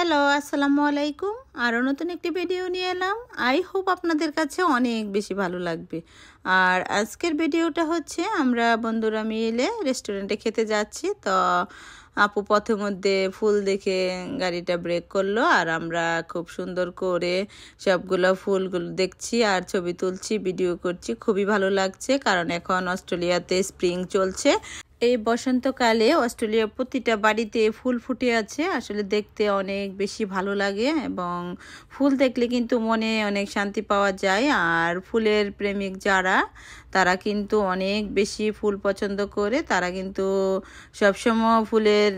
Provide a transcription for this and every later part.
Hello, আসসালামু আলাইকুম। আরও নতুন একটি ভিডিও নিয়ে এলাম। আই হোপ আপনাদের কাছে অনেক বেশি ভালো লাগবে। আর আজকের ভিডিওটা হচ্ছে আমরা বন্ধুরা মিলে রেস্টুরেন্টে খেতে যাচ্ছি। তো আপু পথের মধ্যে ফুল দেখে গাড়িটা ব্রেক করলো, আর আমরা খুব সুন্দর করে সবগুলো ফুলগুলো দেখছি আর ছবি তুলছি, ভিডিও করছি। খুবই ভালো লাগছে, কারণ এখন অস্ট্রেলিয়াতে স্প্রিং চলছে। এই বসন্তকালে অস্ট্রেলিয়ার প্রতিটা বাড়িতে ফুল ফুটে আছে। আসলে দেখতে অনেক বেশি ভালো লাগে, এবং ফুল দেখলে কিন্তু মনে অনেক শান্তি পাওয়া যায়। আর ফুলের প্রেমিক যারা, তারা কিন্তু অনেক বেশি ফুল পছন্দ করে। তারা কিন্তু সবসময় ফুলের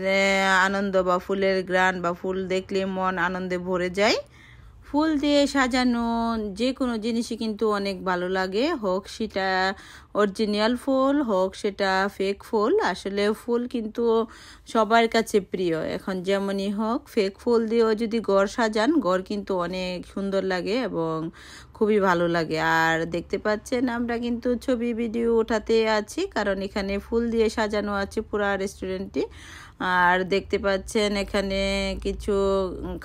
আনন্দ বা ফুলের ঘ্রাণ বা ফুল দেখলে মন আনন্দে ভরে যায়। ফুল দিয়ে সাজানো যে কোনো জিনিসই কিন্তু অনেক ভালো লাগে, হোক সেটা অরিজিনাল ফুল, হোক সেটা ফেক ফুল। আসলে ফুল কিন্তু সবার কাছে প্রিয়। এখন যেমনই হোক, ফেক ফুল দিয়েও যদি ঘর সাজান, ঘর কিন্তু অনেক সুন্দর লাগে এবং খুবই ভালো লাগে। আর দেখতে পাচ্ছেন আমরা কিন্তু ছবি ভিডিও ওঠাতে আছি, কারণ এখানে ফুল দিয়ে সাজানো আছে পুরা রেস্টুরেন্টটি। আর দেখতে পাচ্ছেন এখানে কিছু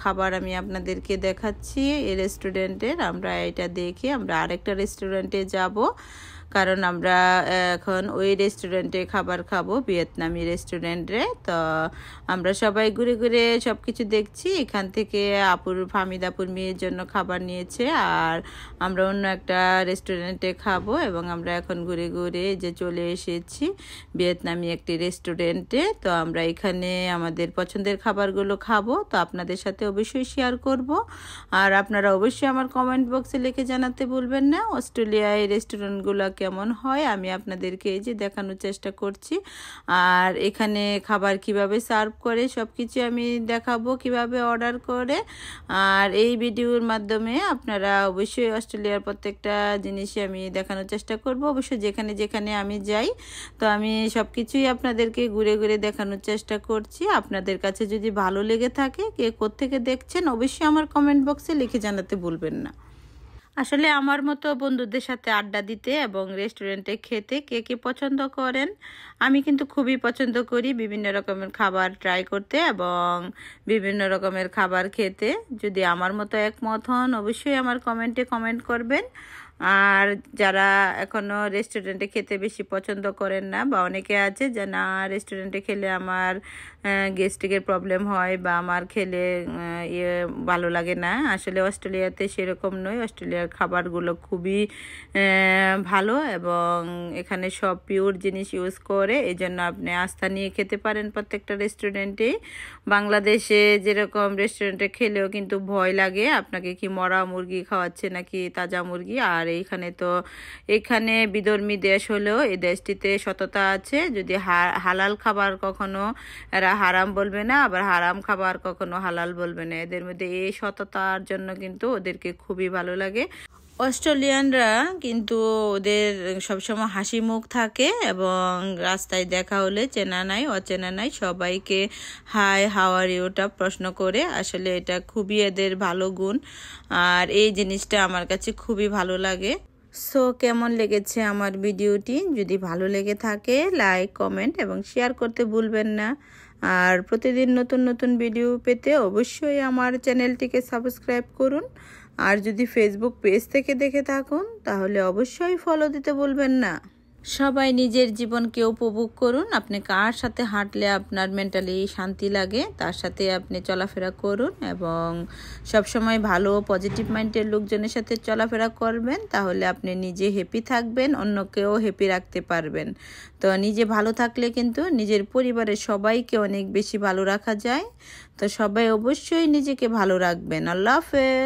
খাবার আমি আপনাদেরকে দেখাচ্ছি এই রেস্টুরেন্টের। আমরা এটা দেখে আমরা আরেকটা রেস্টুরেন্টে যাব, কারণ আমরা এখন ওই রেস্টুরেন্টে খাবার খাবো, ভিয়েতনামি রেস্টুরেন্টে। তো আমরা সবাই ঘুরে ঘুরে সব কিছু দেখছি। এখান থেকে ফামিদাপুর মেয়ের জন্য খাবার নিয়েছে, আর আমরা অন্য একটা রেস্টুরেন্টে খাবো। এবং আমরা এখন ঘুরে ঘুরে যে চলে এসেছি ভিয়েতনামি একটি রেস্টুরেন্টে। তো আমরা এখানে আমাদের পছন্দের খাবারগুলো খাবো, তো আপনাদের সাথে অবশ্যই শেয়ার করব। আর আপনারা অবশ্যই আমার কমেন্ট বক্সে লিখে জানাতে ভুলবেন না অস্ট্রেলিয়ায় রেস্টুরেন্টগুলো কেমন হয়। আমি আপনাদেরকে এই যে দেখানোর চেষ্টা করছি। আর এখানে খাবার কিভাবে সার্ভ করে সব কিছু আমি দেখাবো, কিভাবে অর্ডার করে। আর এই ভিডিওর মাধ্যমে আপনারা অবশ্যই অস্ট্রেলিয়ার প্রত্যেকটা জিনিসই আমি দেখানোর চেষ্টা করব। অবশ্যই যেখানে যেখানে আমি যাই, তো আমি সব কিছুই আপনাদেরকে ঘুরে ঘুরে দেখানোর চেষ্টা করছি। আপনাদের কাছে যদি ভালো লেগে থাকে, কে কোত্থেকে দেখছেন, অবশ্যই আমার কমেন্ট বক্সে লিখে জানাতে ভুলবেন না। আসলে আমার মতো বন্ধুদের সাথে আড্ডা দিতে এবং রেস্টুরেন্টে খেতে কে কে পছন্দ করেন? আমি কিন্তু খুবই পছন্দ করি বিভিন্ন রকমের খাবার ট্রাই করতে এবং বিভিন্ন রকমের খাবার খেতে। যদি আমার মতো একমত হন, অবশ্যই আমার কমেন্টে কমেন্ট করবেন। আর যারা এখনও রেস্টুরেন্টে খেতে বেশি পছন্দ করেন না, বা অনেকে আছে যে না, রেস্টুরেন্টে খেলে আমার গ্যাস্ট্রিকের প্রবলেম হয় বা আমার খেলে ভালো লাগে না। আসলে অস্ট্রেলিয়াতে সেরকম নয়। অস্ট্রেলিয়ার খাবারগুলো খুবই ভালো, এবং এখানে সব পিওর জিনিস ইউজ করে। এই জন্য আপনি আস্থা নিয়ে খেতে পারেন প্রত্যেকটা রেস্টুরেন্টেই। বাংলাদেশে যেরকম রেস্টুরেন্টে খেলেও কিন্তু ভয় লাগে, আপনাকে কি মরা মুরগি খাওয়াচ্ছে নাকি তাজা মুরগি। আর এখানে বিধর্মী দেশ হলেও এই দেশটিতে সততা আছে। যদি হালাল খাবার কখনো এরা হারাম বলবে না, আবার হারাম খাবার কখনো হালাল বলবে না। এদের মধ্যে এই সততার জন্য কিন্তু ওদেরকে খুবই ভালো লাগে। অস্ট্রেলিয়ানরা কিন্তু ওদের সবসময় হাসি মুখ থাকে, এবং রাস্তায় দেখা হলে চেনা নাই অচেনা নাই সবাইকে হাই হাউ আর ইউটা প্রশ্ন করে। আসলে এটা খুবই এদের ভালো গুণ, আর এই জিনিসটা আমার কাছে খুবই ভালো লাগে। সো কেমন লেগেছে আমার ভিডিওটি? যদি ভালো লেগে থাকে, লাইক, কমেন্ট এবং শেয়ার করতে ভুলবেন না। আর প্রতিদিন নতুন নতুন ভিডিও পেতে অবশ্যই আমার চ্যানেলটিকে সাবস্ক্রাইব করুন। আর যদি ফেসবুক পেজ থেকে দেখে থাকুন, তাহলে অবশ্যই ফলো দিতে ভুলবেন না। সবাই নিজের জীবনকে উপভোগ করুন। আপনি কার সাথে হাঁটলে আপনার মেন্টালি শান্তি লাগে, তার সাথে আপনি চলাফেরা করুন, এবং সবসময় ভালো পজিটিভ মাইন্ডের লোকজনের সাথে চলাফেরা করবেন। তাহলে আপনি নিজে হ্যাপি থাকবেন, অন্যকেও হ্যাপি রাখতে পারবেন। তো নিজে ভালো থাকলে কিন্তু নিজের পরিবারের সবাইকে অনেক বেশি ভালো রাখা যায়। তো সবাই অবশ্যই নিজেকে ভালো রাখবেন। আল্লাহ হাফেজ।